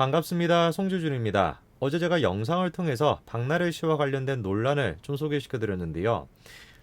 반갑습니다. 송주준입니다. 어제 제가 영상을 통해서 박나래 씨와 관련된 논란을 좀 소개시켜 드렸는데요.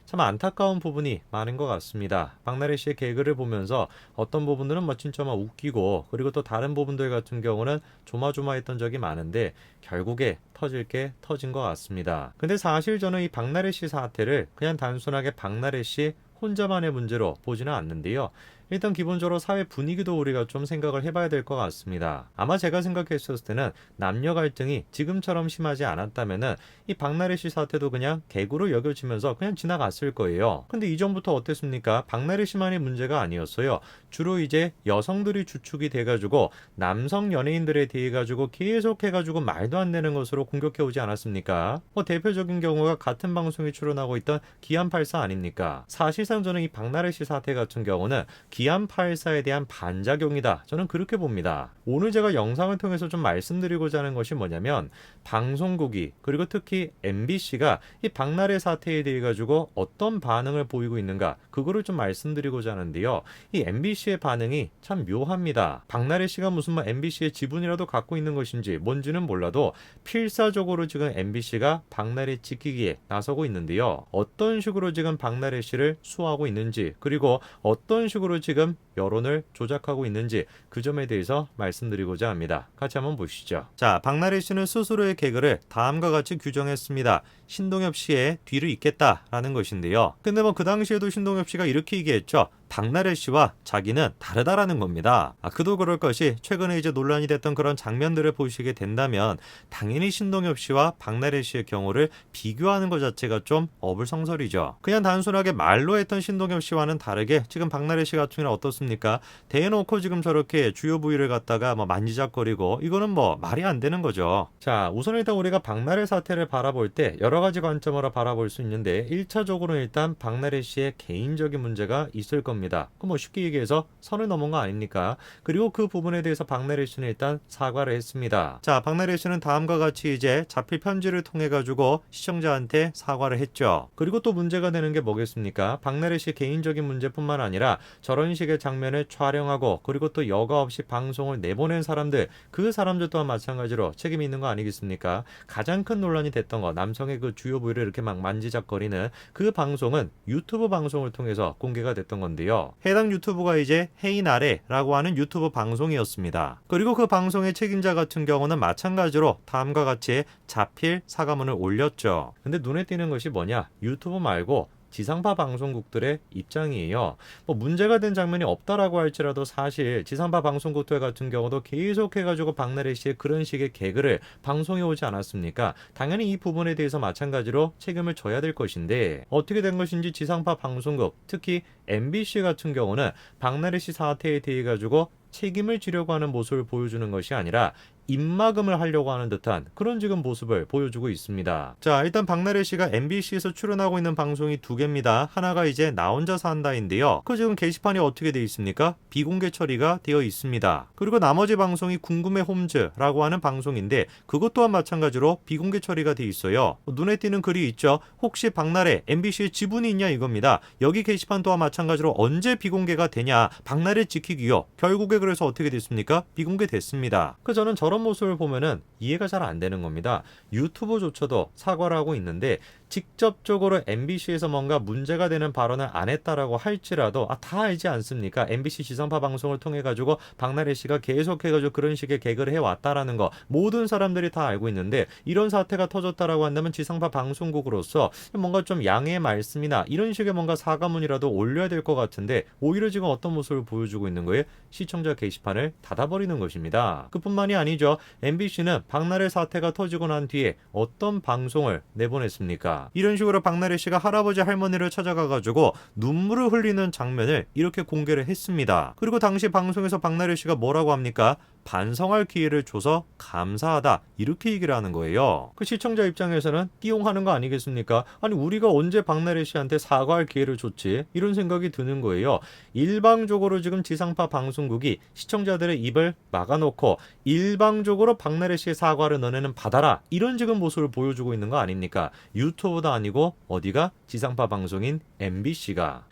참 안타까운 부분이 많은 것 같습니다. 박나래 씨의 개그를 보면서 어떤 부분들은 진짜 웃기고, 그리고 또 다른 부분들 같은 경우는 조마조마했던 적이 많은데 결국에 터질 게 터진 것 같습니다. 근데 사실 저는 이 박나래 씨 사태를 그냥 단순하게 박나래 씨 혼자만의 문제로 보지는 않는데요. 일단 기본적으로 사회 분위기도 우리가 좀 생각을 해봐야 될 것 같습니다. 아마 제가 생각했을 때는 남녀 갈등이 지금처럼 심하지 않았다면은 이 박나래 씨 사태도 그냥 개구로 여겨지면서 그냥 지나갔을 거예요. 근데 이전부터 어땠습니까? 박나래 씨만의 문제가 아니었어요. 주로 이제 여성들이 주축이 돼가지고 남성 연예인들에 대해 가지고 계속 해가지고 말도 안 되는 것으로 공격해 오지 않았습니까? 대표적인 경우가 같은 방송에 출연하고 있던 기안84 아닙니까? 사실상 저는 이 박나래 씨 사태 같은 경우는 기안84에 대한 반작용이다. 저는 그렇게 봅니다. 오늘 제가 영상을 통해서 좀 말씀드리고자 하는 것이 뭐냐면, 방송국이 그리고 특히 MBC가 이 박나래 사태에 대해 가지고 어떤 반응을 보이고 있는가, 그거를 좀 말씀드리고자 하는데요. 이 MBC의 반응이 참 묘합니다. 박나래 씨가 무슨 MBC의 지분이라도 갖고 있는 것인지 뭔지는 몰라도 필사적으로 지금 MBC가 박나래 지키기에 나서고 있는데요. 어떤 식으로 지금 박나래 씨를 수호하고 있는지, 그리고 어떤 식으로 지금 여론을 조작하고 있는지, 그 점에 대해서 말씀드리고자 합니다. 같이 한번 보시죠. 자, 박나래 씨는 스스로의 개그를 다음과 같이 규정했습니다. 신동엽 씨의 뒤를 잇겠다라는 것인데요. 근데 그 당시에도 신동엽 씨가 이렇게 얘기했죠. 박나래 씨와 자기는 다르다라는 겁니다. 그도 그럴 것이, 최근에 이제 논란이 됐던 그런 장면들을 보시게 된다면 당연히 신동엽 씨와 박나래 씨의 경우를 비교하는 것 자체가 좀 어불성설이죠. 그냥 단순하게 말로 했던 신동엽 씨와는 다르게 지금 박나래 씨 같은 경우는 어떻습니까? 대놓고 지금 저렇게 주요 부위를 갖다가 만지작거리고, 이거는 말이 안 되는 거죠. 자, 우선 일단 우리가 박나래 사태를 바라볼 때 여러 가지 관점으로 바라볼 수 있는데, 1차적으로는 일단 박나래 씨의 개인적인 문제가 있을 겁니다. 그럼 쉽게 얘기해서 선을 넘은 거 아닙니까? 그리고 그 부분에 대해서 박나래 씨는 일단 사과를 했습니다. 자, 박나래 씨는 다음과 같이 이제 자필 편지를 통해 가지고 시청자한테 사과를 했죠. 그리고 또 문제가 되는 게 뭐겠습니까? 박나래 씨 개인적인 문제뿐만 아니라 저런 식의 장면을 촬영하고, 그리고 또 여과 없이 방송을 내보낸 사람들, 그 사람들 또한 마찬가지로 책임이 있는 거 아니겠습니까? 가장 큰 논란이 됐던 거, 남성의 그 주요 부위를 이렇게 만지작거리는 그 방송은 유튜브 방송을 통해서 공개가 됐던 건데요. 해당 유튜브가 이제 헤이나래라고 하는 유튜브 방송이었습니다. 그리고 그 방송의 책임자 같은 경우는 마찬가지로 다음과 같이 자필 사과문을 올렸죠. 근데 눈에 띄는 것이 뭐냐? 유튜브 말고 지상파 방송국들의 입장이에요. 문제가 된 장면이 없다라고 할지라도 사실 지상파 방송국들 같은 경우도 계속해가지고 박나래 씨의 그런 식의 개그를 방송해 오지 않았습니까? 당연히 이 부분에 대해서 마찬가지로 책임을 져야 될 것인데, 어떻게 된 것인지 지상파 방송국, 특히 MBC 같은 경우는 박나래 씨 사태에 대해 가지고 책임을 지려고 하는 모습을 보여주는 것이 아니라 입막음을 하려고 하는 듯한 그런 지금 모습을 보여주고 있습니다. 자, 일단 박나래 씨가 MBC에서 출연하고 있는 방송이 두 개입니다. 하나가 이제 나 혼자 산다인데요. 그 지금 게시판이 어떻게 되어 있습니까? 비공개 처리가 되어 있습니다. 그리고 나머지 방송이 궁금해 홈즈라고 하는 방송인데, 그것 또한 마찬가지로 비공개 처리가 되어 있어요. 눈에 띄는 글이 있죠. 혹시 박나래 MBC에 지분이 있냐, 이겁니다. 여기 게시판 또한 마찬가지로 언제 비공개가 되냐, 박나래 지키기요. 결국에 그래서 어떻게 됐습니까? 비공개 됐습니다. 저는 저런 모습을 보면은 이해가 잘 안 되는 겁니다. 유튜브조차도 사과를 하고 있는데 직접적으로 MBC에서 뭔가 문제가 되는 발언을 안 했다라고 할지라도 다 알지 않습니까? MBC 지상파 방송을 통해 가지고 박나래 씨가 계속해가지고 그런 식의 개그를 해왔다라는 거 모든 사람들이 다 알고 있는데, 이런 사태가 터졌다라고 한다면 지상파 방송국으로서 뭔가 좀 양해의 말씀이나 이런 식의 뭔가 사과문이라도 올려야 될 것 같은데, 오히려 지금 어떤 모습을 보여주고 있는 거예요? 시청자 게시판을 닫아버리는 것입니다. 그뿐만이 아니죠. MBC는 박나래 사태가 터지고 난 뒤에 어떤 방송을 내보냈습니까? 이런 식으로 박나래 씨가 할아버지 할머니를 찾아가가지고 눈물을 흘리는 장면을 이렇게 공개를 했습니다. 그리고 당시 방송에서 박나래 씨가 뭐라고 합니까? 반성할 기회를 줘서 감사하다, 이렇게 얘기를 하는 거예요. 그 시청자 입장에서는 띠용하는 거 아니겠습니까? 아니, 우리가 언제 박나래 씨한테 사과할 기회를 줬지? 이런 생각이 드는 거예요. 일방적으로 지금 지상파 방송국이 시청자들의 입을 막아놓고 일방적으로 박나래 씨의 사과를 너네는 받아라, 이런 지금 모습을 보여주고 있는 거 아닙니까? 유튜브도 아니고 어디가? 지상파 방송인 MBC가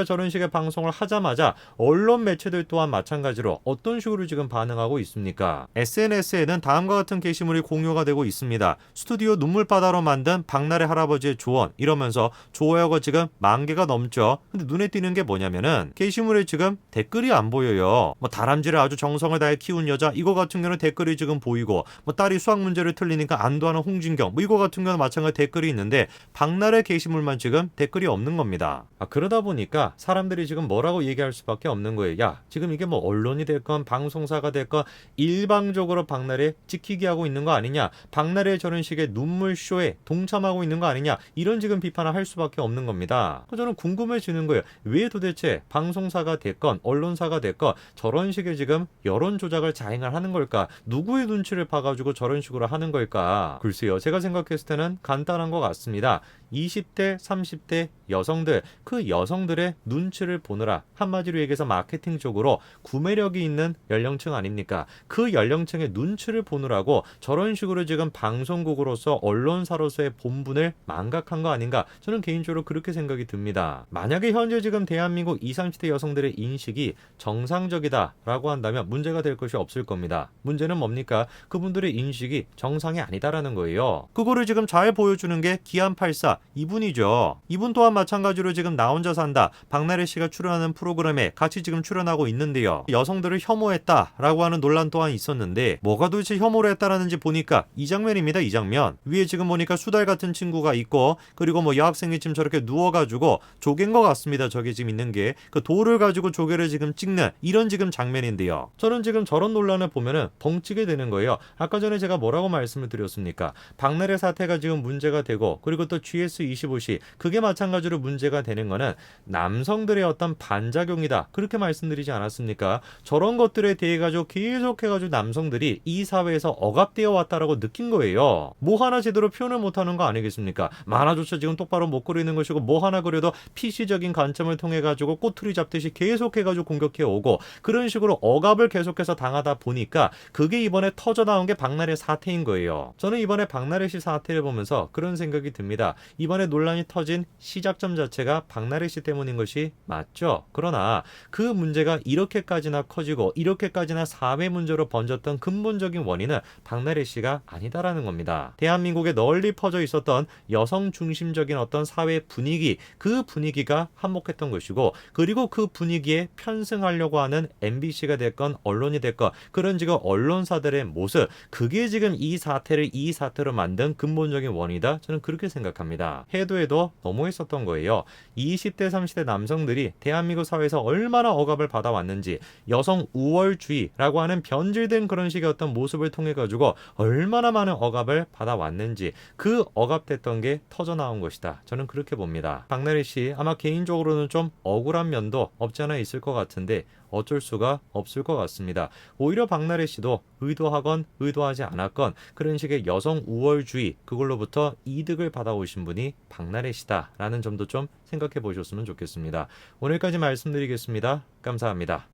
저런 식의 방송을 하자마자 언론 매체들 또한 마찬가지로 어떤 식으로 지금 반응하고 하고 있습니까? SNS에는 다음과 같은 게시물이 공유가 되고 있습니다. 스튜디오 눈물바다로 만든 박나래 할아버지의 조언 이러면서 좋아요가 지금 10,000개가 넘죠. 근데 눈에 띄는 게 뭐냐면은 게시물에 지금 댓글이 안 보여요. 뭐 다람쥐를 아주 정성을 다해 키운 여자 이거 같은 경우는 댓글이 지금 보이고 뭐 딸이 수학 문제를 틀리니까 안도하는 홍진경 뭐 이거 같은 경우는 마찬가지 댓글이 있는데 박나래 게시물만 지금 댓글이 없는 겁니다. 그러다 보니까 사람들이 지금 뭐라고 얘기할 수밖에 없는 거예요. 야 지금 이게 뭐 언론이 됐건 방송사가 됐건 일방적으로 박나래 지키게 하고 있는 거 아니냐, 박나래 저런 식의 눈물쇼에 동참하고 있는 거 아니냐, 이런 지금 비판을 할 수밖에 없는 겁니다. 저는 궁금해지는 거예요. 왜 도대체 방송사가 됐건 언론사가 됐건 저런 식의 지금 여론 조작을 자행을 하는 걸까? 누구의 눈치를 봐가지고 저런 식으로 하는 걸까? 글쎄요, 제가 생각했을 때는 간단한 것 같습니다. 20대, 30대 여성들, 그 여성들의 눈치를 보느라 한마디로 얘기해서 마케팅적으로 구매력이 있는 연령층 아닙니까? 그 연령층의 눈치를 보느라고 저런 식으로 지금 방송국으로서 언론사로서의 본분을 망각한 거 아닌가? 저는 개인적으로 그렇게 생각이 듭니다. 만약에 현재 지금 대한민국 20, 30대 여성들의 인식이 정상적이다라고 한다면 문제가 될 것이 없을 겁니다. 문제는 뭡니까? 그분들의 인식이 정상이 아니다라는 거예요. 그거를 지금 잘 보여주는 게 기안84 이분이죠. 이분 또한 마찬가지로 지금 나 혼자 산다 박나래 씨가 출연하는 프로그램에 같이 지금 출연하고 있는데요. 여성들을 혐오했다라고 하는 논란 또한 있었는데 뭐가 도대체 혐오를 했다라는지 보니까 이 장면입니다. 이 장면. 위에 지금 보니까 수달 같은 친구가 있고 그리고 뭐 여학생이 지금 저렇게 누워가지고 조개인 것 같습니다. 저게 지금 있는 게 그 돌을 가지고 조개를 지금 찍는 이런 지금 장면인데요. 저는 지금 저런 논란을 보면은 벙찌게 되는 거예요. 아까 전에 제가 뭐라고 말씀을 드렸습니까? 박나래 사태가 지금 문제가 되고 그리고 또 GS25시 그게 마찬가지로 문제가 되는 거는 남성들의 어떤 반작용이다 그렇게 말씀드리지 않았습니까? 저런 것들에 대해 가지고 계속해가지고 남성들이 이 사회에서 억압되어 왔다라고 느낀 거예요. 뭐 하나 제대로 표현을 못하는 거 아니겠습니까? 만화조차 지금 똑바로 못 그리는 것이고 뭐 하나 그려도 PC적인 관점을 통해 가지고 꼬투리 잡듯이 계속해가지고 공격해 오고 그런 식으로 억압을 계속해서 당하다 보니까 그게 이번에 터져 나온 게 박나래 사태인 거예요. 저는 이번에 박나래 씨 사태를 보면서 그런 생각이 듭니다. 이번에 논란이 터진 시작점 자체가 박나래 씨 때문인 것이 맞죠. 그러나 그 문제가 이렇게까지나 커지고 이렇게까지나 사회 문제로 번졌던 근본적인 원인은 박나래 씨가 아니다라는 겁니다. 대한민국에 널리 퍼져 있었던 여성 중심적인 어떤 사회 분위기, 그 분위기가 한몫했던 것이고 그리고 그 분위기에 편승하려고 하는 MBC가 됐건 언론이 됐건 그런 지금 언론사들의 모습, 그게 지금 이 사태로 만든 근본적인 원인이다. 저는 그렇게 생각합니다. 해도 너무했었던 거예요. 20대 30대 남성들이 대한민국 사회에서 얼마나 억압을 받아왔는지, 여성 우월주의라고 하는 변질된 그런 식의 어떤 모습을 통해 가지고 얼마나 많은 억압을 받아왔는지, 그 억압됐던 게 터져나온 것이다. 저는 그렇게 봅니다. 박나래 씨 아마 개인적으로는 좀 억울한 면도 없지 않아 있을 것 같은데 어쩔 수가 없을 것 같습니다. 오히려 박나래 씨도 의도하건 의도하지 않았건 그런 식의 여성 우월주의, 그걸로부터 이득을 받아오신 분이 박나래 씨다라는 점도 좀 생각해 보셨으면 좋겠습니다. 오늘까지 말씀드리겠습니다. 감사합니다.